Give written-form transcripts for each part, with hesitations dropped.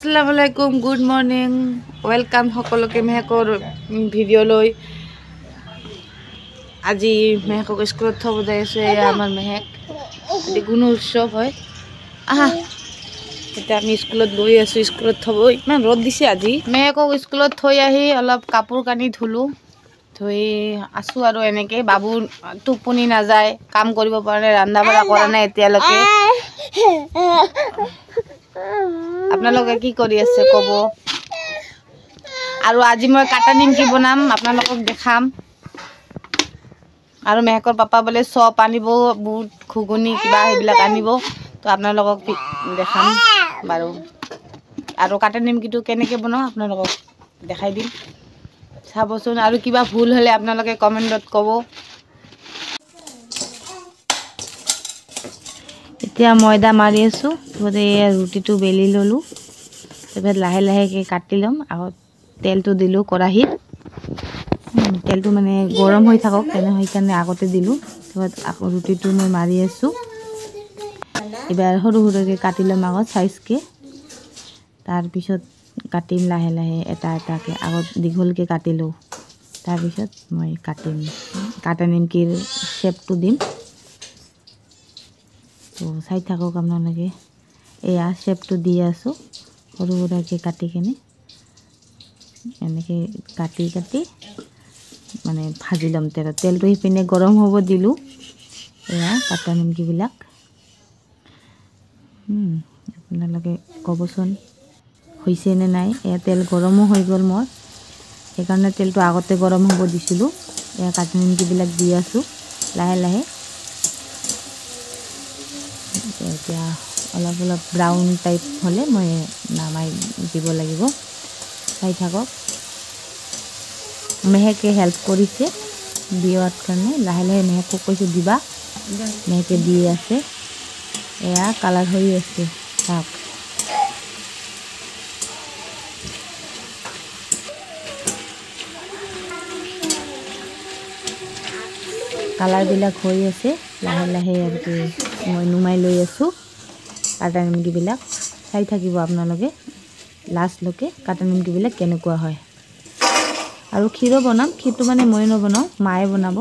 Assalamualaikum, good morning, welcome সকলোকে মেহকৰ ভিডিঅ'লৈ। আজি মেহকক স্কুলত থব যাই আছো। আমাৰ মেহক আজি গুণ উৎসৱ হয়। আহা এতিয়া আমি স্কুলত গৈ আছো, স্কুলত থব। ইমান ৰ'দ দিছে আজি। মেহকক স্কুলত থৈ আহি অলপ কাপোৰ কানি ধুলো, ধুই আছো আৰু এনেকে। বাবু টোপনি নাযায়, কাম কৰিব পৰা নাই, ৰান্ধা বাঢ়া কৰা নাই এতিয়ালৈকে। আপোনালোকে কি কৰি আছে কব। আৰু আজি মই কাটা নিমকি বনাম, আপোনালোকক দেখাম। আৰু মেহকৰ পাপা বোলে চপ আনিব, বুট ঘুগুনি কিবা সেইবিলাক আনিব, তো আপোনালোকক দেখাম বাৰু। আৰু কাটা নিমকিটো কেনেকৈ বনাওঁ আপোনালোকক দেখাই দিম, চাবচোন। আৰু কিবা ভুল হ'লে আপোনালোকে কমেণ্টত ক'ব। এতিয়া ময়দা মাৰি আছোঁ, ৰুটিটো বেলি ল'লোঁ। তাৰপিছত লাহে লাহেকৈ কাটি ল'ম। আগত তেলটো দিলোঁ কেৰাহীত, তেলটো মানে গৰম হৈ থাকক সেইকাৰণে আগতে দিলোঁ। তাৰপিছত আকৌ ৰুটিটো মই মাৰি আছোঁ। এইবাৰ সৰু সৰুকৈ কাটি ল'ম আগত চাইজকৈ, তাৰপিছত কাটিম লাহে লাহে এটা এটাকৈ। আগত দীঘলকৈ কাটি লওঁ, তাৰপিছত মই কাটিম, কাটা নিমকিৰ শ্বেপটো দিম। তো চাই থাকক আপোনালোকে। এয়া শ্বেপটো দি আছোঁ, সৰু সৰুকৈ কাটি কিনে এনেকৈ কাটি কাটি মানে ভাজি ল'ম তেলত। তেলটো সিপিনে গৰম হ'ব দিলোঁ। এয়া কাটা নিমকিবিলাক আপোনালোকে ক'বচোন হৈছে নে নাই। এয়া তেল গৰমো হৈ গ'ল মোৰ, সেইকাৰণে তেলটো আগতে গৰম হ'ব দিছিলোঁ। এয়া কাটা নিমকিবিলাক দি আছোঁ লাহে লাহে। এতিয়া অলপ অলপ ব্ৰাউন টাইপ হ'লে মই নামাই দিব লাগিব। চাই থাকক। মেহেকে হেল্প কৰিছে দিয়াৰ কাৰণে। লাহে লাহে মেহেকক কৈছোঁ দিবা, মেহেকে দি আছে। এয়া কালাৰ হৈ আছে চাওক। কালাৰবিলাক হৈ আছে লাহে লাহে আৰু কি মই নুমাই লৈ আছোঁ কাটা নিমকিবিলাক। চাই থাকিব আপোনালোকে লাষ্টলৈকে কাটা নিমকিবিলাক কেনেকুৱা হয়। আৰু ক্ষীৰো বনাম, ক্ষীৰটো মানে মই নবনাওঁ, মায়ে বনাব।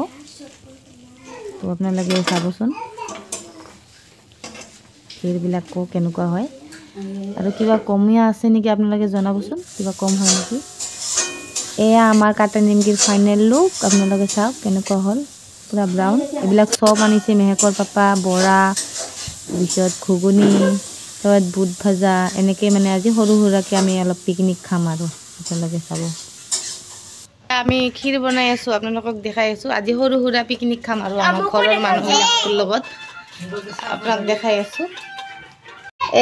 তো আপোনালোকে চাবচোন ক্ষীৰবিলাক কেনেকুৱা হয়। আৰু কিবা কমীয়া আছে নেকি আপোনালোকে জনাবচোন, কিবা কম হয় নেকি। এয়া আমাৰ কাটা নিমকিৰ ফাইনেল লুক। আপোনালোকে চাওক কেনেকুৱা হ'ল, পূৰা ব্ৰাউন। এইবিলাক চব আনিছে মেহেকৰ পাপা, বৰা, তাৰপিছত ঘুগুনি, তাৰপিছত বুট ভাজা, এনেকৈ মানে আজি সৰু সুৰাকৈ আমি অলপ পিকনিক খাম আৰু। আপোনালোকে চাব। আমি ক্ষীৰ বনাই আছোঁ, আপোনালোকক দেখাই আছোঁ। আজি সৰু সুৰা পিকনিক খাম আৰু আমাৰ ঘৰৰ মানুহবিলাকৰ লগত আপোনাক দেখাই আছোঁ।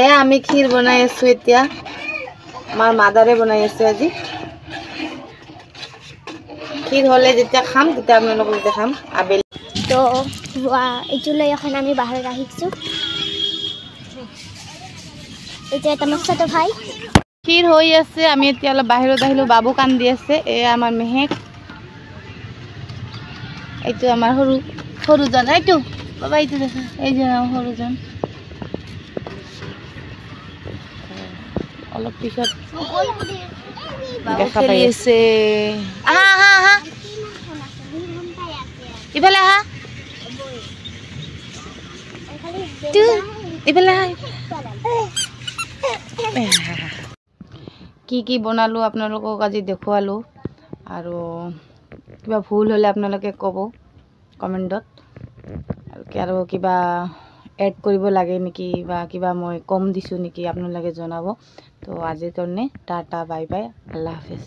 এয়া আমি ক্ষীৰ বনাই আছোঁ এতিয়া, আমাৰ মাদাৰে বনাই আছে আজি। ক্ষীৰ হ'লে যেতিয়া খাম তেতিয়া আপোনালোকক দেখাম আবেলি। তো এইটো লৈ এখন আমি বাহিৰত আহিছোঁ। এতিয়া এটা মস্তাটো ভাই ক্ষীৰ হৈ আছে, আমি এতিয়া অলপ বাহিৰত আহিলোঁ। বাবু কান্দি আছে। এয়া আমাৰ মেহেক, এইটো আমাৰ সৰুজন, এইটো বাবা, এইটো দেখা, এইজন সৰুজন। অলপ পিছত দেখা পাই আছে। আহা আহা আহা, ইফালে আহা, ইফালে আহা। কি কি বনালোঁ আপোনালোকক আজি দেখুৱালোঁ। আৰু কিবা ভুল হ'লে আপোনালোকে ক'ব কমেণ্টত। আৰু কিবা এড কৰিব লাগে নেকি, বা কিবা মই কম দিছোঁ নেকি আপোনালোকে জনাব। তো আজিৰ কাৰণে tata bye bye, Allah Hafiz.